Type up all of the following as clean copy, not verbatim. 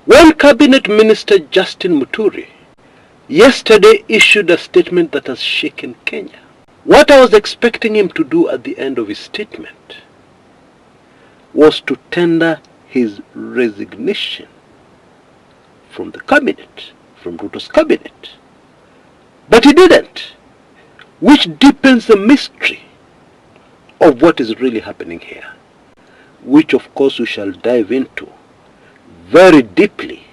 When Cabinet Minister Justin Muturi yesterday issued a statement that has shaken Kenya, what I was expecting him to do at the end of his statement was to tender his resignation from the cabinet, from Ruto's cabinet. But he didn't, which deepens the mystery of what is really happening here, which of course we shall dive into very deeply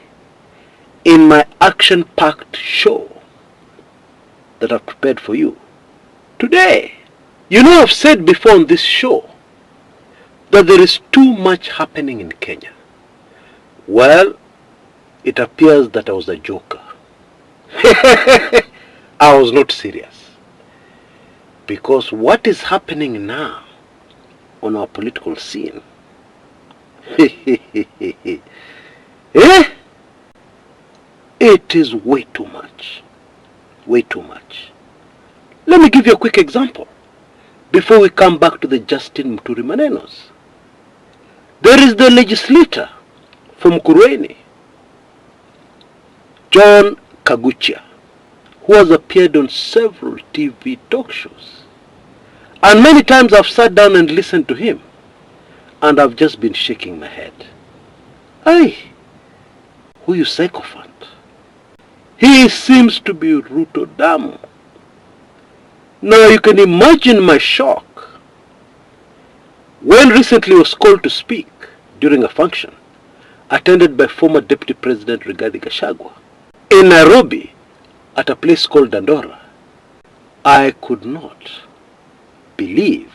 in my action-packed show that I've prepared for you today. You know, I've said before on this show that there is too much happening in Kenya. Well, it appears that I was a joker. I was not serious. Because what is happening now on our political scene, it is way too much. Way too much. Let me give you a quick example before we come back to the Justin Muturi Manenos. There is the legislator from Kurueni, John Kaguchia, who has appeared on several TV talk shows. And many times I've sat down and listened to him, and I've just been shaking my head. Hey, who you sycophant? He seems to be Ruto Damu. Now you can imagine my shock when recently I was called to speak during a function attended by former Deputy President Rigathi Gachagua in Nairobi at a place called Dandora. I could not believe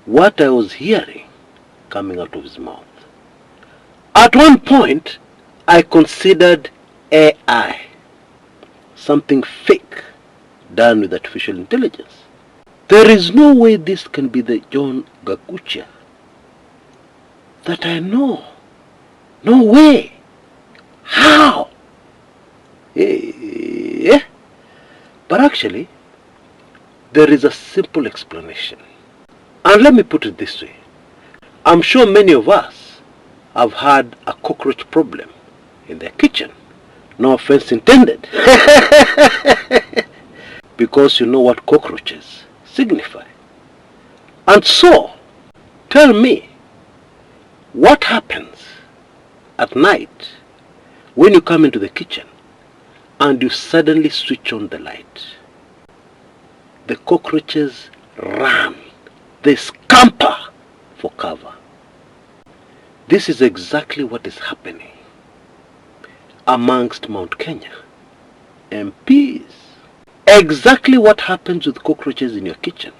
what I was hearing coming out of his mouth. At one point, I considered AI something fake done with artificial intelligence. There is no way this can be the John Kaguchia that I know. No way. How? But actually, there is a simple explanation. And let me put it this way. I'm sure many of us have had a cockroach problem in their kitchen. No offense intended. Because you know what cockroaches signify. And so, tell me, what happens at night when you come into the kitchen and you suddenly switch on the light? The cockroaches run. They scamper for cover. This is exactly what is happening amongst Mount Kenya MPs. Exactly what happens with cockroaches in your kitchen.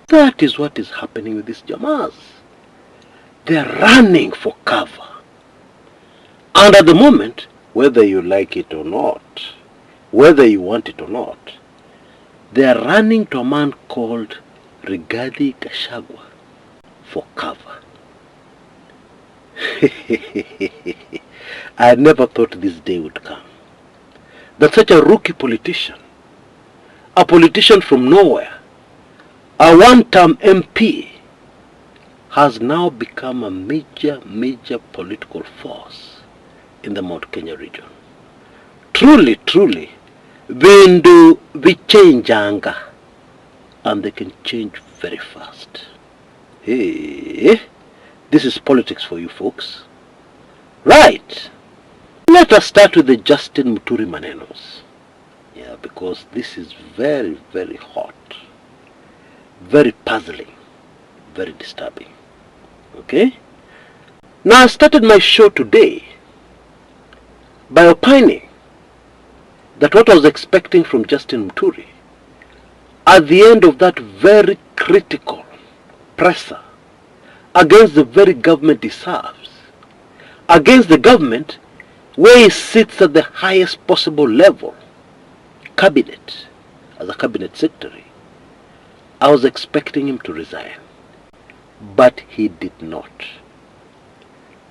That is what is happening with these Jamas. They are running for cover. And at the moment, whether you like it or not, whether you want it or not, they are running to a man called Rigathi Gachagua for cover. I never thought this day would come. That such a rookie politician, a politician from nowhere, a one-term MP, has now become a major political force in the Mount Kenya region. Truly, Vindu vichenjanga, and they can change very fast. Hey, this is politics for you folks. Right. Let us start with the Justin Muturi Manenos. Yeah, because this is very hot, very puzzling, very disturbing. Okay? Now I started my show today by opining that what I was expecting from Justin Muturi at the end of that very critical presser against the very government he serves, against the government where he sits at the highest possible level, cabinet, as a cabinet secretary, I was expecting him to resign. But he did not.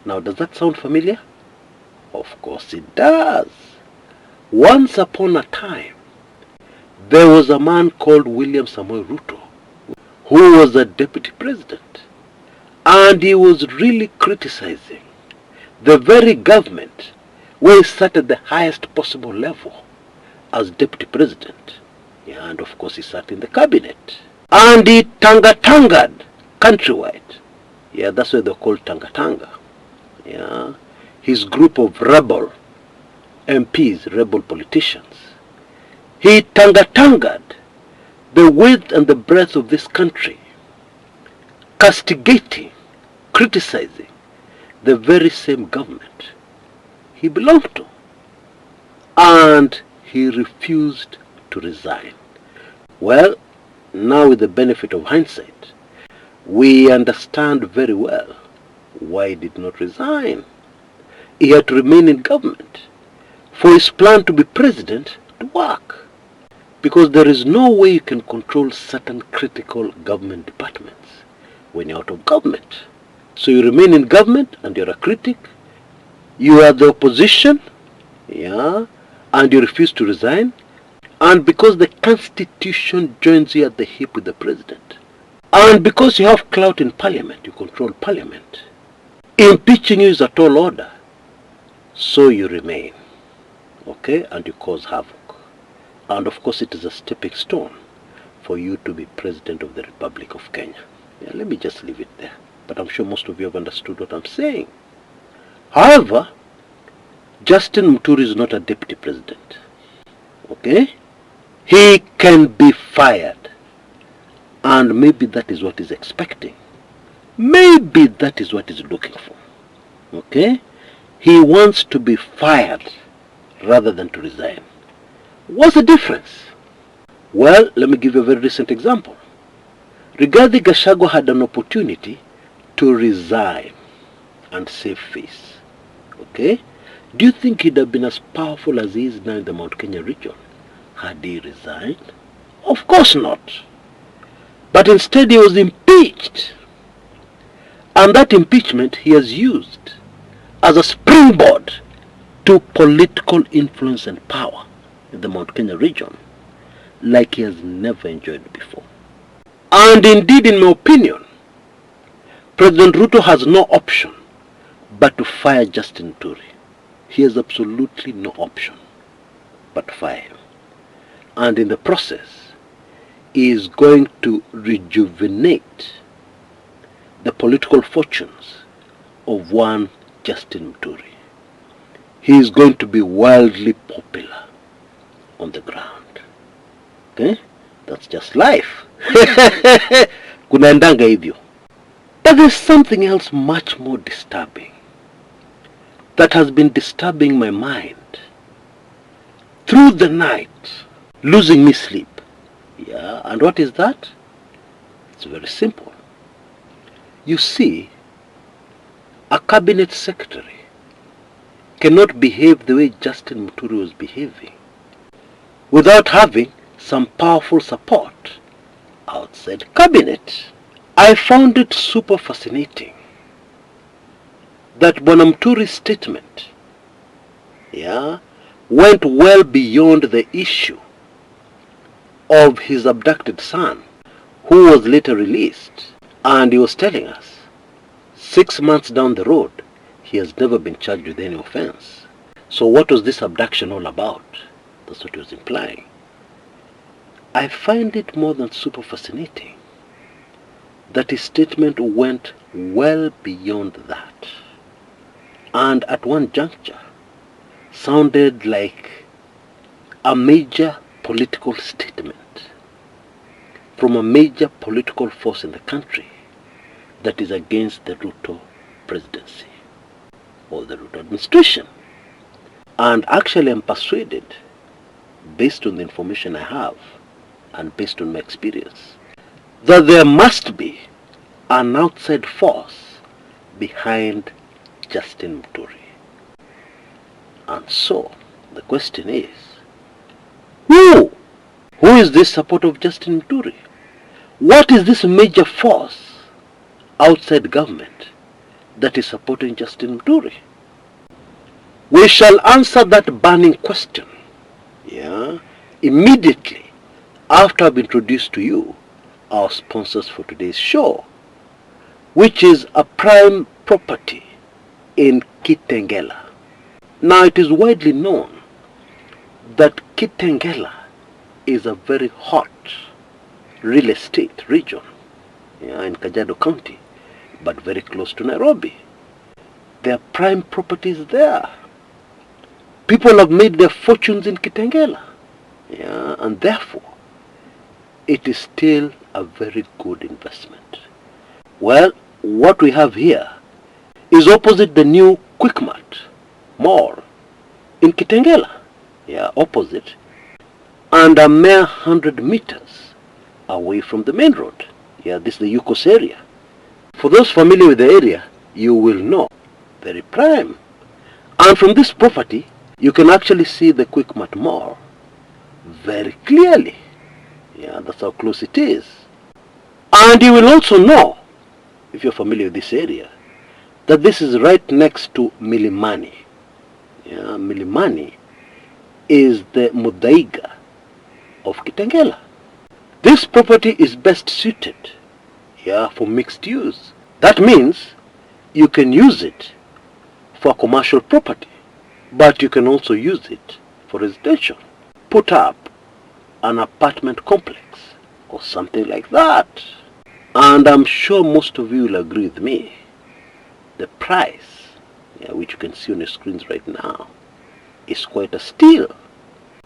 Now, does that sound familiar? Of course it does. Once upon a time, there was a man called William Samoei Ruto, who was a deputy president, and he was really criticizing the very government where he sat at the highest possible level as deputy president. Yeah, and of course he sat in the cabinet. And he tanga-tangad countrywide. Yeah, that's why they're called tanga-tanga. Yeah, his group of rebel MPs, rebel politicians. He tanga-tangad the width and the breadth of this country, castigating, criticizing the very same government he belonged to. And he refused to resign. Well, now with the benefit of hindsight, we understand very well why he did not resign. He had to remain in government for his plan to be president to work. Because there is no way you can control certain critical government departments when you're out of government. So you remain in government and you're a critic, you are the opposition, yeah, and you refuse to resign, and because the constitution joins you at the hip with the president, and because you have clout in parliament, you control parliament, impeaching you is a tall order, so you remain, okay, and you cause havoc. And of course it is a stepping stone for you to be president of the Republic of Kenya. Yeah, let me just leave it there. But I'm sure most of you have understood what I'm saying. However, Justin Muturi is not a deputy president. Okay? He can be fired. And maybe that is what he's expecting. Maybe that is what he's looking for. Okay? He wants to be fired rather than to resign. What's the difference? Well, let me give you a very recent example. Rigathi Gachagua had an opportunity to resign and save face. Okay? Do you think he'd have been as powerful as he is now in the Mount Kenya region had he resigned? Of course not. But instead he was impeached. And that impeachment he has used as a springboard to political influence and power in the Mount Kenya region like he has never enjoyed before. And indeed, in my opinion, President Ruto has no option but to fire Justin Muturi. He has absolutely no option but to fire him. And in the process, he is going to rejuvenate the political fortunes of one Justin Muturi. He is going to be wildly popular on the ground. Okay? That's just life. Kunaendanga hivyo. But there's something else much more disturbing that has been disturbing my mind through the night, losing me sleep. Yeah, and what is that? It's very simple. You see, a cabinet secretary cannot behave the way Justin Muturi was behaving without having some powerful support outside cabinet. I found it super fascinating that Bwana Muturi's statement, yeah, went well beyond the issue of his abducted son, who was later released. And he was telling us, 6 months down the road, he has never been charged with any offense. So what was this abduction all about? That's what he was implying. I find it more than super fascinating that his statement went well beyond that, and at one juncture sounded like a major political statement from a major political force in the country that is against the Ruto presidency or the Ruto administration. And actually I'm persuaded, based on the information I have and based on my experience, that there must be an outside force behind Justin Muturi. And so the question is, who is this supporter of Justin Muturi? What is this major force outside government that is supporting Justin Muturi? We shall answer that burning question, yeah, immediately after I've introduced to you our sponsors for today's show, which is a prime property in Kitengela. Now it is widely known that Kitengela is a very hot real estate region in Kajiado County, but very close to Nairobi. There are prime properties there. People have made their fortunes in Kitengela, and therefore it is still a very good investment. Well, what we have here is opposite the new Quickmart Mall in Kitengela, opposite, and a mere 100 meters away from the main road. This is the Yukos area. For those familiar with the area, you will know, very prime. And from this property, you can actually see the Quickmart Mall very clearly. That's how close it is. And you will also know, if you're familiar with this area, that this is right next to Milimani. Milimani is the Mudaiga of Kitengela. This property is best suited for mixed use. That means you can use it for commercial property, but you can also use it for residential. Put up an apartment complex or something like that. And I'm sure most of you will agree with me. The price, which you can see on your screens right now, is quite a steal.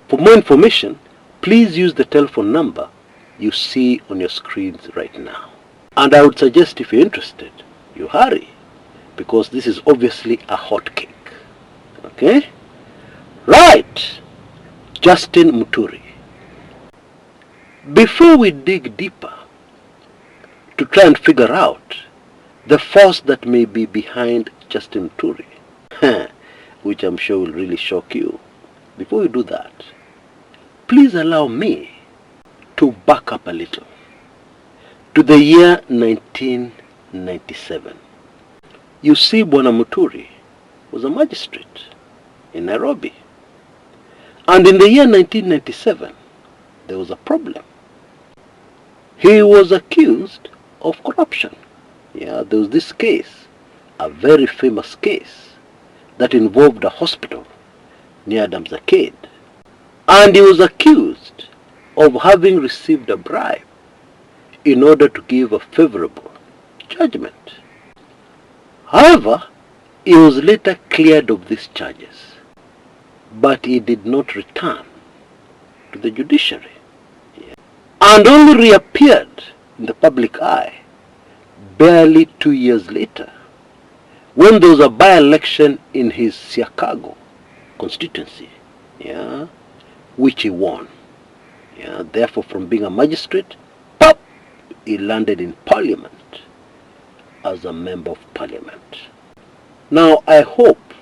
For more information, please use the telephone number you see on your screens right now. And I would suggest, if you're interested, you hurry, because this is obviously a hot cake. Okay? Right! Justin Muturi. Before we dig deeper to try and figure out the force that may be behind Justin Muturi, which I'm sure will really shock you, before we do that, please allow me to back up a little to the year 1997. You see, Bwana Muturi was a magistrate in Nairobi. And in the year 1997, there was a problem. He was accused of corruption. There was this case, a very famous case, that involved a hospital near Adams Arcade. And he was accused of having received a bribe in order to give a favorable judgment. However, he was later cleared of these charges, but he did not return to the judiciary, and only reappeared in the public eye barely 2 years later, when there was a by-election in his Siakago constituency, which he won. Therefore, from being a magistrate, pop, he landed in parliament as a member of parliament. Now, I hope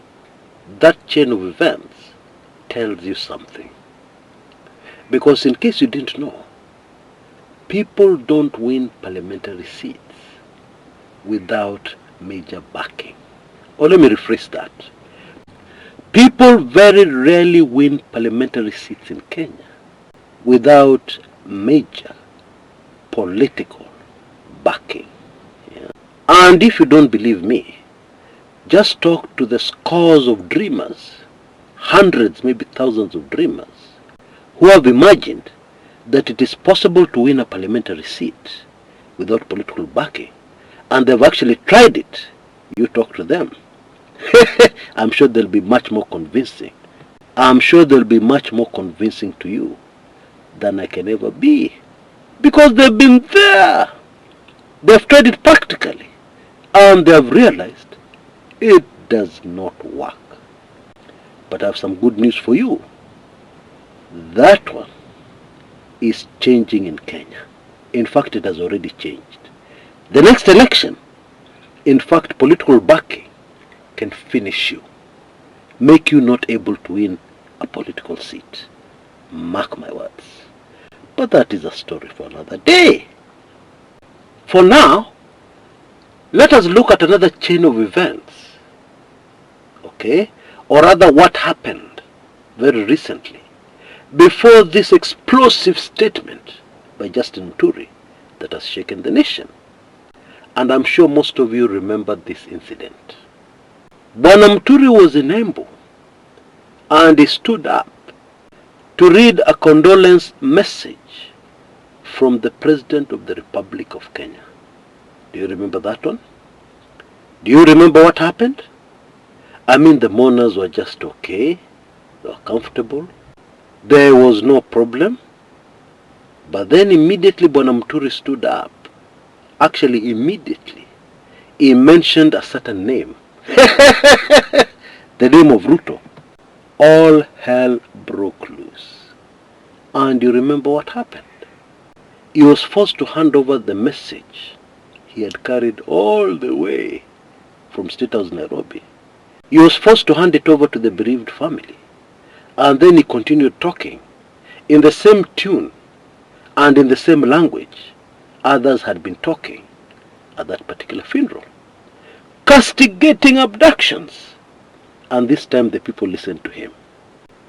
that chain of events tells you something. Because in case you didn't know, people don't win parliamentary seats without major backing. Or let me rephrase that. People very rarely win parliamentary seats in Kenya without major political backing. And if you don't believe me, just talk to the scores of dreamers, hundreds, maybe thousands of dreamers, who have imagined that it is possible to win a parliamentary seat without political backing, and they've actually tried it. You talk to them. I'm sure they'll be much more convincing. I'm sure they'll be much more convincing to you than I can ever be. Because they've been there. They've tried it practically. And they have realized it does not work. But I have some good news for you. That one is changing in Kenya. In fact, it has already changed. The next election, in fact, political backing can finish you, make you not able to win a political seat. Mark my words. But that is a story for another day. For now, let us look at another chain of events. Okay? Or rather, what happened very recently before this explosive statement by Justin Muturi that has shaken the nation. And I'm sure most of you remember this incident. Bwana Muturi was in Embu and he stood up to read a condolence message from the President of the Republic of Kenya. Do you remember that one? Do you remember what happened? I mean, the mourners were just okay. They were comfortable. There was no problem. But then immediately Bwana Muturi stood up. Actually, immediately, he mentioned a certain name. The name of Ruto. All hell broke loose. And you remember what happened? He was forced to hand over the message he had carried all the way from State House, Nairobi. He was forced to hand it over to the bereaved family. And then he continued talking in the same tune and in the same language others had been talking at that particular funeral. Castigating abductions. And this time the people listened to him.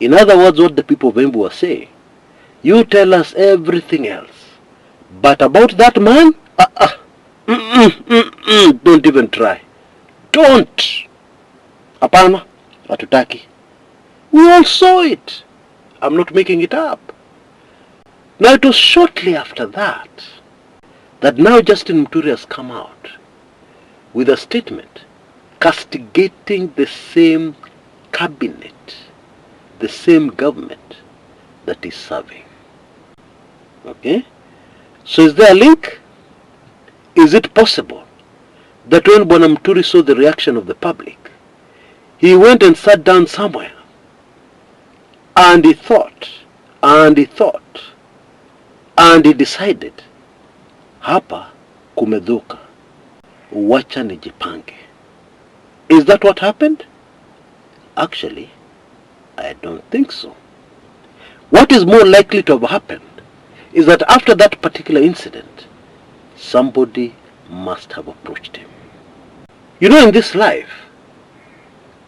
In other words, what the people of Embu were saying, you tell us everything else, but about that man, don't even try. Don't. Hapana, hatutaki. We all saw it. I'm not making it up. Now it was shortly after that now Justin Muturi has come out with a statement castigating the same cabinet, the same government that is serving. Okay? So is there a link? Is it possible that when Bwana Muturi saw the reaction of the public, he went and sat down somewhere and he thought, and he decided, hapa kumedhuka, wacha nijipange. Is that what happened? Actually, I don't think so. What is more likely to have happened is that after that particular incident, somebody must have approached him. You know, in this life,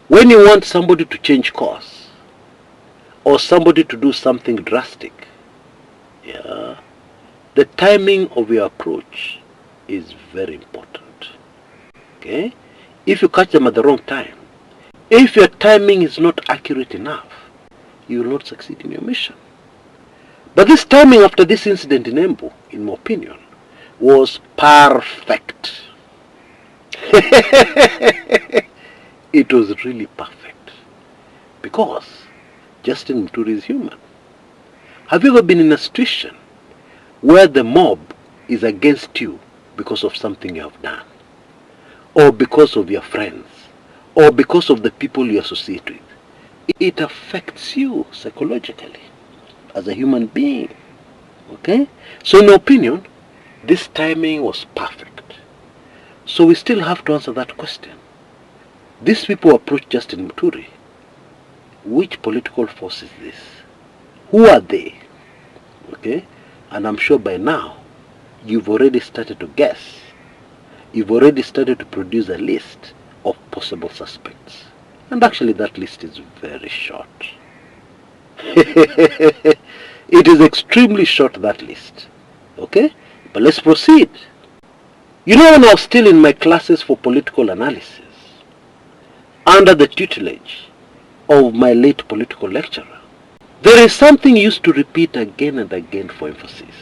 when you want somebody to change course or somebody to do something drastic, the timing of your approach is very important. Okay? If you catch them at the wrong time, if your timing is not accurate enough, you will not succeed in your mission. But this timing after this incident in Embu, in my opinion, was perfect. It was really perfect. Because Justin Muturi is human. Have you ever been in a situation where the mob is against you because of something you have done? Or because of your friends? Or because of the people you associate with? It affects you psychologically as a human being. Okay? So in my opinion, this timing was perfect. So we still have to answer that question. These people approach Justin Muturi. Which political force is this? Who are they? Okay? And I'm sure by now, you've already started to guess. You've already started to produce a list of possible suspects. And actually that list is very short. It is extremely short, that list. Okay? But let's proceed. You know, when I was still in my classes for political analysis, under the tutelage of my late political lecturer, there is something he used to repeat again and again for emphasis.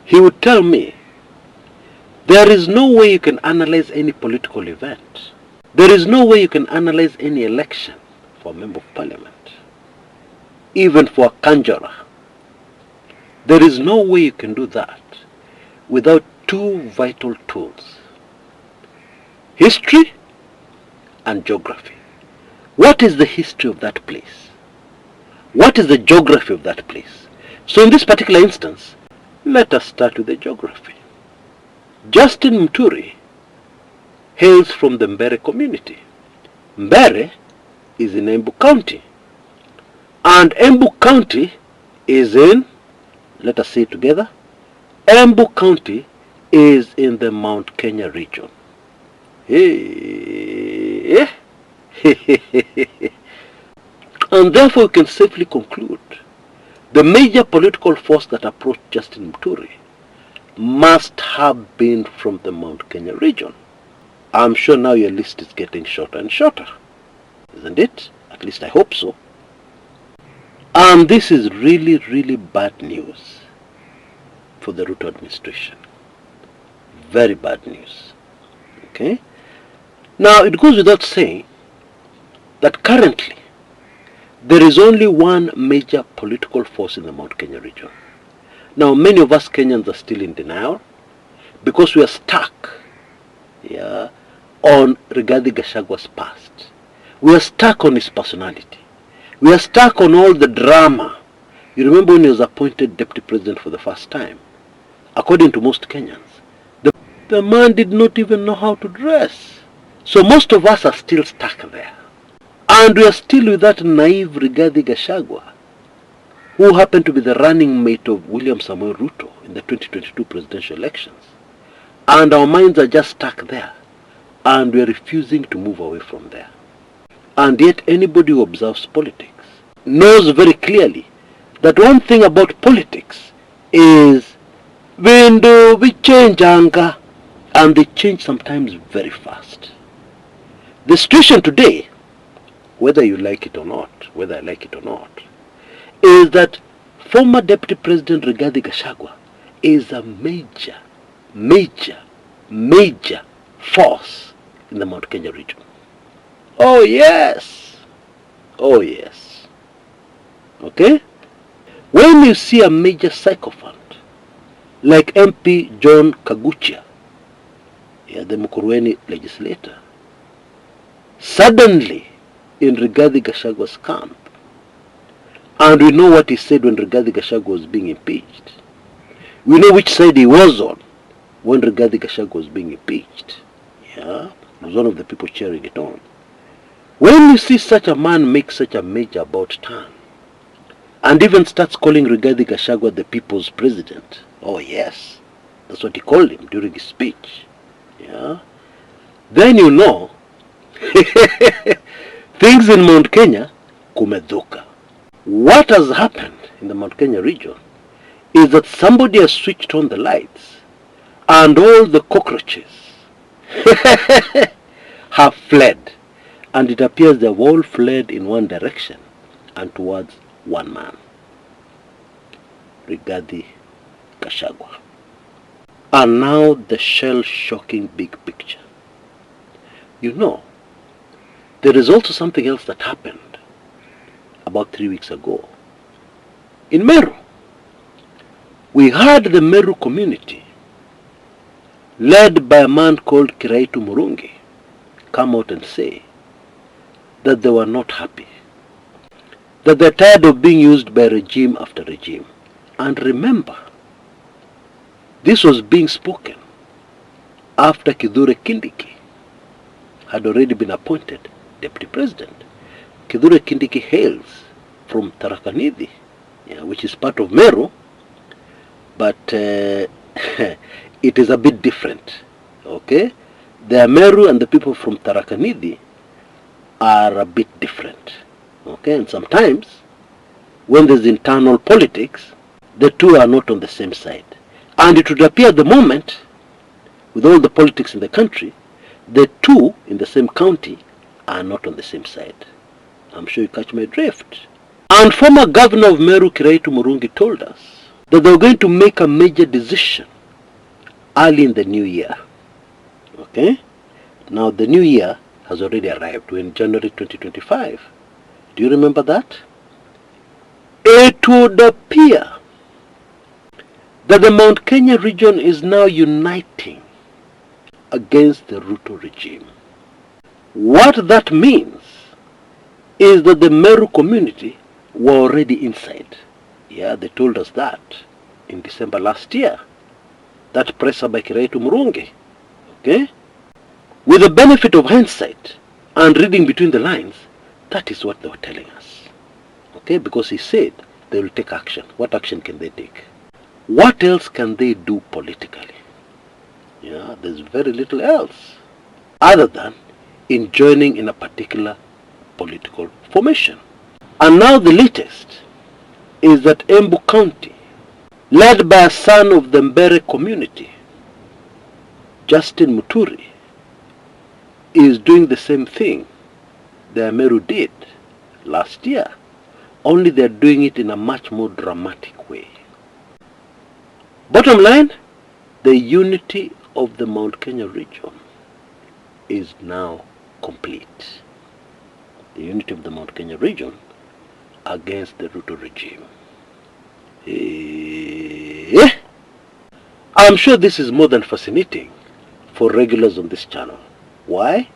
He would tell me, there is no way you can analyze any political event. There is no way you can analyze any election for a member of parliament, even for a conjurer. There is no way you can do that without two vital tools: history and geography. What is the history of that place? What is the geography of that place? So in this particular instance, let us start with the geography. Justin Muturi hails from the Mbere community. Mbere is in Embu County. And Embu County is in, let us say it together, Embu County is in the Mount Kenya region. And therefore we can safely conclude the major political force that approached Justin Muturi must have been from the Mount Kenya region. I'm sure now your list is getting shorter and shorter, isn't it? At least I hope so. And this is really, really bad news for the Ruto administration. Very bad news. Okay? Now, it goes without saying that currently there is only one major political force in the Mount Kenya region. Now, many of us Kenyans are still in denial because we are stuck on Rigathi Gachagwa's past. We are stuck on his personality. We are stuck on all the drama. You remember when he was appointed deputy president for the first time? According to most Kenyans, the man did not even know how to dress. So most of us are still stuck there. And we are still with that naive Rigathi Gachagua, who happened to be the running mate of William Samuel Ruto in the 2022 presidential elections. And our minds are just stuck there. And we are refusing to move away from there. And yet anybody who observes politics knows very clearly that one thing about politics is when we change anger, and they change sometimes very fast. The situation today, whether you like it or not, whether I like it or not, is that former Deputy President Rigathi Gachagua is a major, major, major force in the Mount Kenya region. Oh yes. Oh yes. Okay? When you see a major sycophant like MP John Kaguchia, the Mukurweni legislator, suddenly in Rigathi Gachagwa's camp, and we know what he said when Rigathi Gachagua was being impeached. We know which side he was on when Rigathi Gachagua was being impeached. He was one of the people cheering it on. When you see such a man make such a major about turn, and even starts calling Rigathi Gachagua the people's president, oh yes, that's what he called him during his speech, then you know things in Mount Kenya kumedhuka. What has happened in the Mount Kenya region is that somebody has switched on the lights and all the cockroaches have fled. And it appears they have all fled in one direction and towards one man, Rigathi Gachagua. And now the shell-shocking big picture. You know, there is also something else that happened about 3 weeks ago. In Meru, we had the Meru community, led by a man called Kiraitu Murungi, come out and say that they were not happy, that they're tired of being used by regime after regime. And remember, this was being spoken after Kithure Kindiki had already been appointed deputy president. Kithure Kindiki hails from Tharaka Nithi, which is part of Meru, but it is a bit different. Okay, the Meru and the people from Tharaka Nithi are a bit different. Okay, and sometimes when there's internal politics, the two are not on the same side. And it would appear at the moment, with all the politics in the country, the two in the same county are not on the same side. I'm sure you catch my drift. And former governor of Meru, Kiraitu Murungi, told us that they were going to make a major decision early in the new year. Okay? Now the new year has already arrived. We're in January 2025. Do you remember that? It would appear that the Mount Kenya region is now uniting against the Ruto regime. What that means is that the Meru community were already inside. They told us that in December last year. That presser by Kiraitu Murungi. Okay? With the benefit of hindsight and reading between the lines, that is what they were telling us. Okay? Because he said they will take action. What action can they take? What else can they do politically? There's very little else other than in joining in a particular political formation. And now the latest is that Embu County, led by a son of the Mbere community, Justin Muturi, is doing the same thing the Meru did last year. Only they're doing it in a much more dramatic way. Bottom line, the unity of the Mount Kenya region is now complete. The unity of the Mount Kenya region against the Ruto regime. I'm sure this is more than fascinating for regulars on this channel. Why?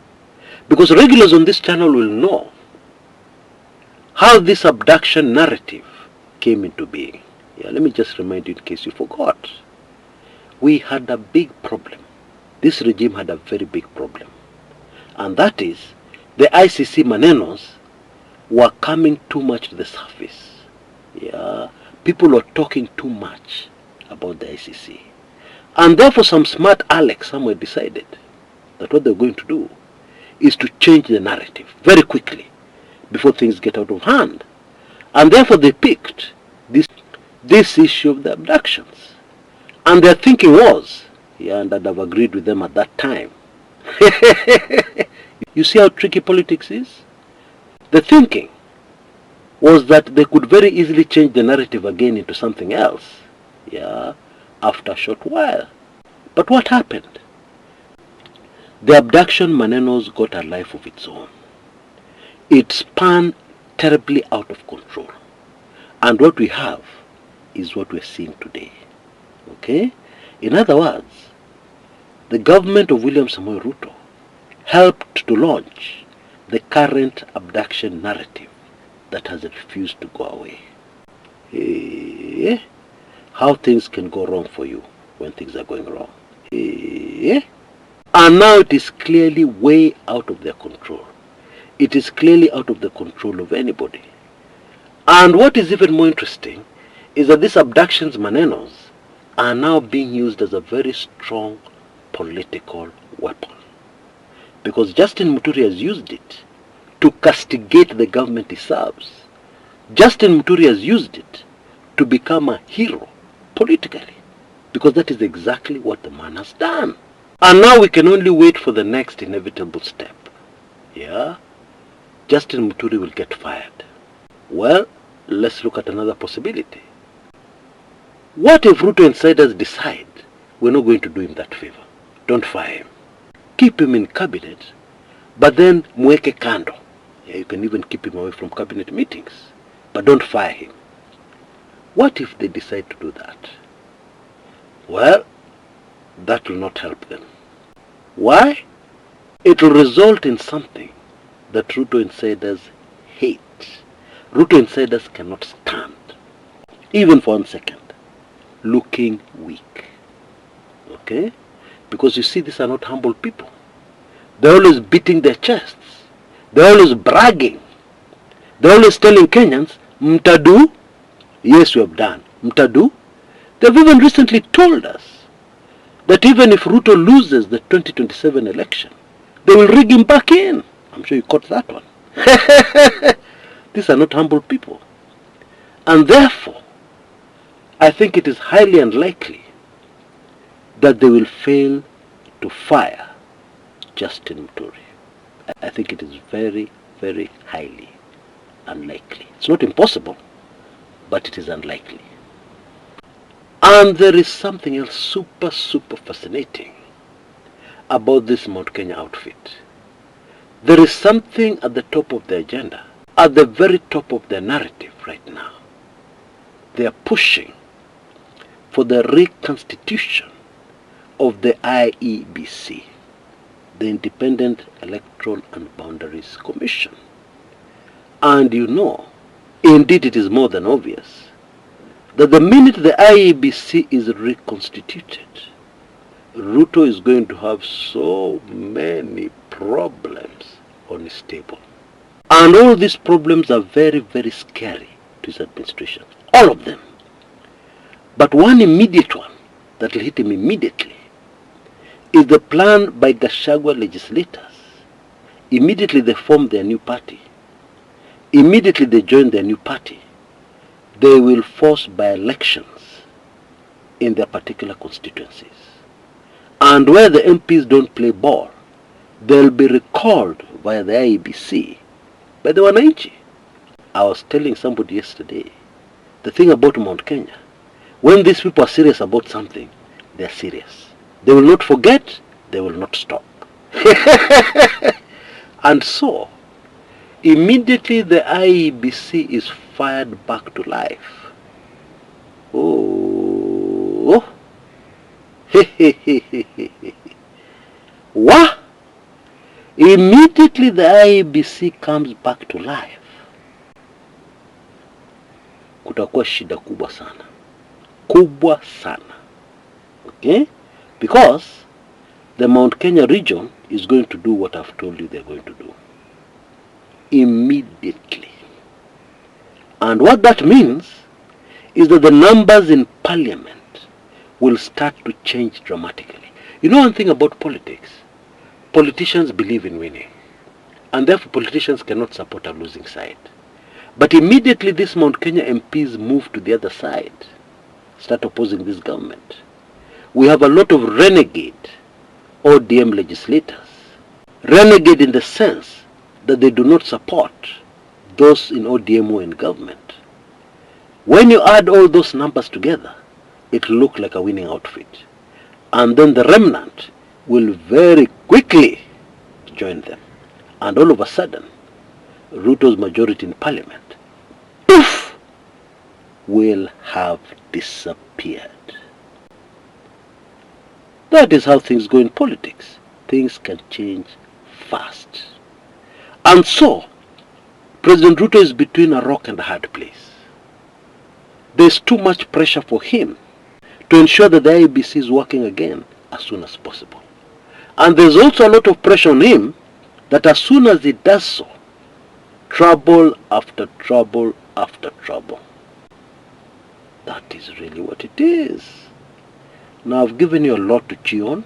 Because regulars on this channel will know how this abduction narrative came into being. Let me just remind you in case you forgot. We had a big problem. This regime had a very big problem. And that is, the ICC manenos were coming too much to the surface. People were talking too much about the ICC. And therefore some smart Alex somewhere decided that what they're going to do is to change the narrative very quickly before things get out of hand. And therefore they picked this issue of the abductions. And their thinking was, and I'd have agreed with them at that time. You see how tricky politics is? The thinking was that they could very easily change the narrative again into something else, after a short while. But what happened? The abduction manenos got a life of its own. It spun terribly out of control. And what we have is what we're seeing today. Okay? In other words, the government of William Samoei Ruto helped to launch the current abduction narrative that has refused to go away. How things can go wrong for you when things are going wrong. And now it is clearly way out of their control. It is clearly out of the control of anybody. And what is even more interesting is that these abductions manenos are now being used as a very strong political weapon. Because Justin Muturi has used it to castigate the government he serves. Justin Muturi has used it to become a hero politically. Because that is exactly what the man has done. And now we can only wait for the next inevitable step. Justin Muturi will get fired. Well, let's look at another possibility. What if Ruto insiders decide we're not going to do him that favor? Don't fire him. Keep him in cabinet, but then muweke kando. You can even keep him away from cabinet meetings, but don't fire him. What if they decide to do that? Well, that will not help them. Why? It will result in something that Ruto insiders hate. Ruto insiders cannot stand, even for 1 second, looking weak. Okay? Because you see, these are not humble people. They're always beating their chests. They're always bragging. They're always telling Kenyans, mtadu? Yes, we have done. Mtadu? They've even recently told us that even if Ruto loses the 2027 election, they will rig him back in. I'm sure you caught that one. These are not humble people. And therefore, I think it is highly unlikely that they will fail to fire Justin Muturi. I think it is very, very highly unlikely. It's not impossible, but it is unlikely. And there is something else super fascinating about this Mount Kenya outfit. There is something at the top of the agenda, at the very top of their narrative right now. They are pushing for the reconstitution of the IEBC, the Independent Electoral and Boundaries Commission. And you know, indeed it is more than obvious, that the minute the IEBC is reconstituted, Ruto is going to have so many problems on his table. And all these problems are very, very scary to his administration. All of them. But one immediate one that will hit him immediately is the plan by Gachagua legislators. Immediately they form their new party. Immediately they join their new party. They will force by-elections in their particular constituencies. And where the MPs don't play ball, they'll be recalled via the IEBC by the wananchi. I was telling somebody yesterday, the thing about Mount Kenya, when these people are serious about something, they are serious. They will not forget, they will not stop. And so, immediately the IEBC is fired back to life. Oh, what? Immediately the IEBC comes back to life, kutakuwa shida kubwa sana. Kubwa sana. Okay? Because the Mount Kenya region is going to do what I've told you they're going to do. Immediately. And what that means is that the numbers in parliament will start to change dramatically. You know one thing about politics? Politicians believe in winning. And therefore politicians cannot support a losing side. But immediately these Mount Kenya MPs move to the other side, start opposing this government. We have a lot of renegade ODM legislators. Renegade in the sense that they do not support those in ODM who are in government. When you add all those numbers together, it looks like a winning outfit. And then the remnant will very quickly join them. And all of a sudden, Ruto's majority in parliament, poof, will have disappeared. That is how things go in politics. Things can change fast. And so, President Ruto is between a rock and a hard place. There's too much pressure for him to ensure that the IEBC is working again as soon as possible. And there's also a lot of pressure on him that as soon as he does so, trouble after trouble after trouble. That is really what it is. Now I've given you a lot to chew on.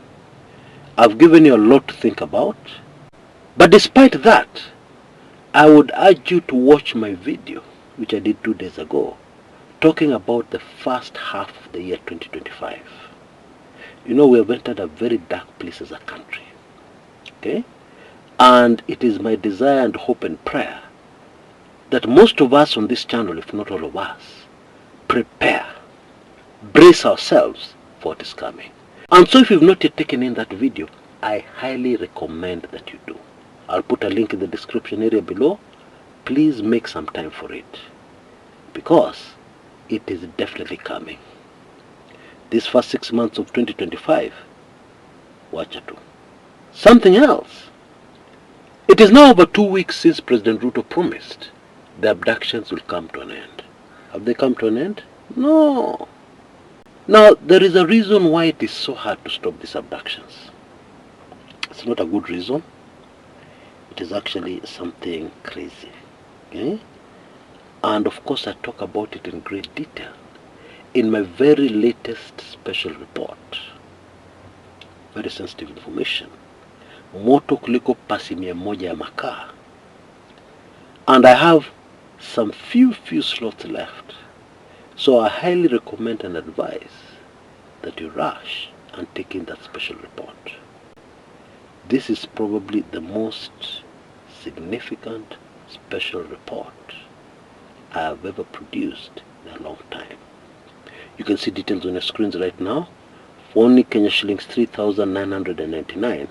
I've given you a lot to think about. But despite that, I would urge you to watch my video, which I did 2 days ago, talking about the first half of the year 2025. You know, we have entered a very dark place as a country. Okay? And it is my desire and hope and prayer that most of us on this channel, if not all of us, prepare, brace ourselves for what is coming. And so if you've not yet taken in that video, I highly recommend that you do. I'll put a link in the description area below. Please make some time for it, because it is definitely coming. These first 6 months of 2025, wacha tu. Something else. It is now over 2 weeks since President Ruto promised the abductions will come to an end. Have they come to an end? No. Now, there is a reason why it is so hard to stop these abductions. It's not a good reason. It is actually something crazy. Okay? And of course, I talk about it in great detail in my very latest special report. Very sensitive information. Moto kuliko pasi 100 ya makaa. And I have some few slots left. So I highly recommend and advise that you rush and take in that special report. This is probably the most significant special report I have ever produced in a long time. You can see details on your screens right now. For only Kenya shillings 3,999,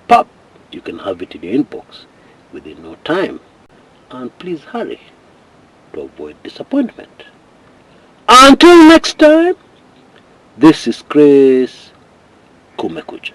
pop, you can have it in your inbox within no time. And please hurry to avoid disappointment. Until next time, this is Chris Kumekucha.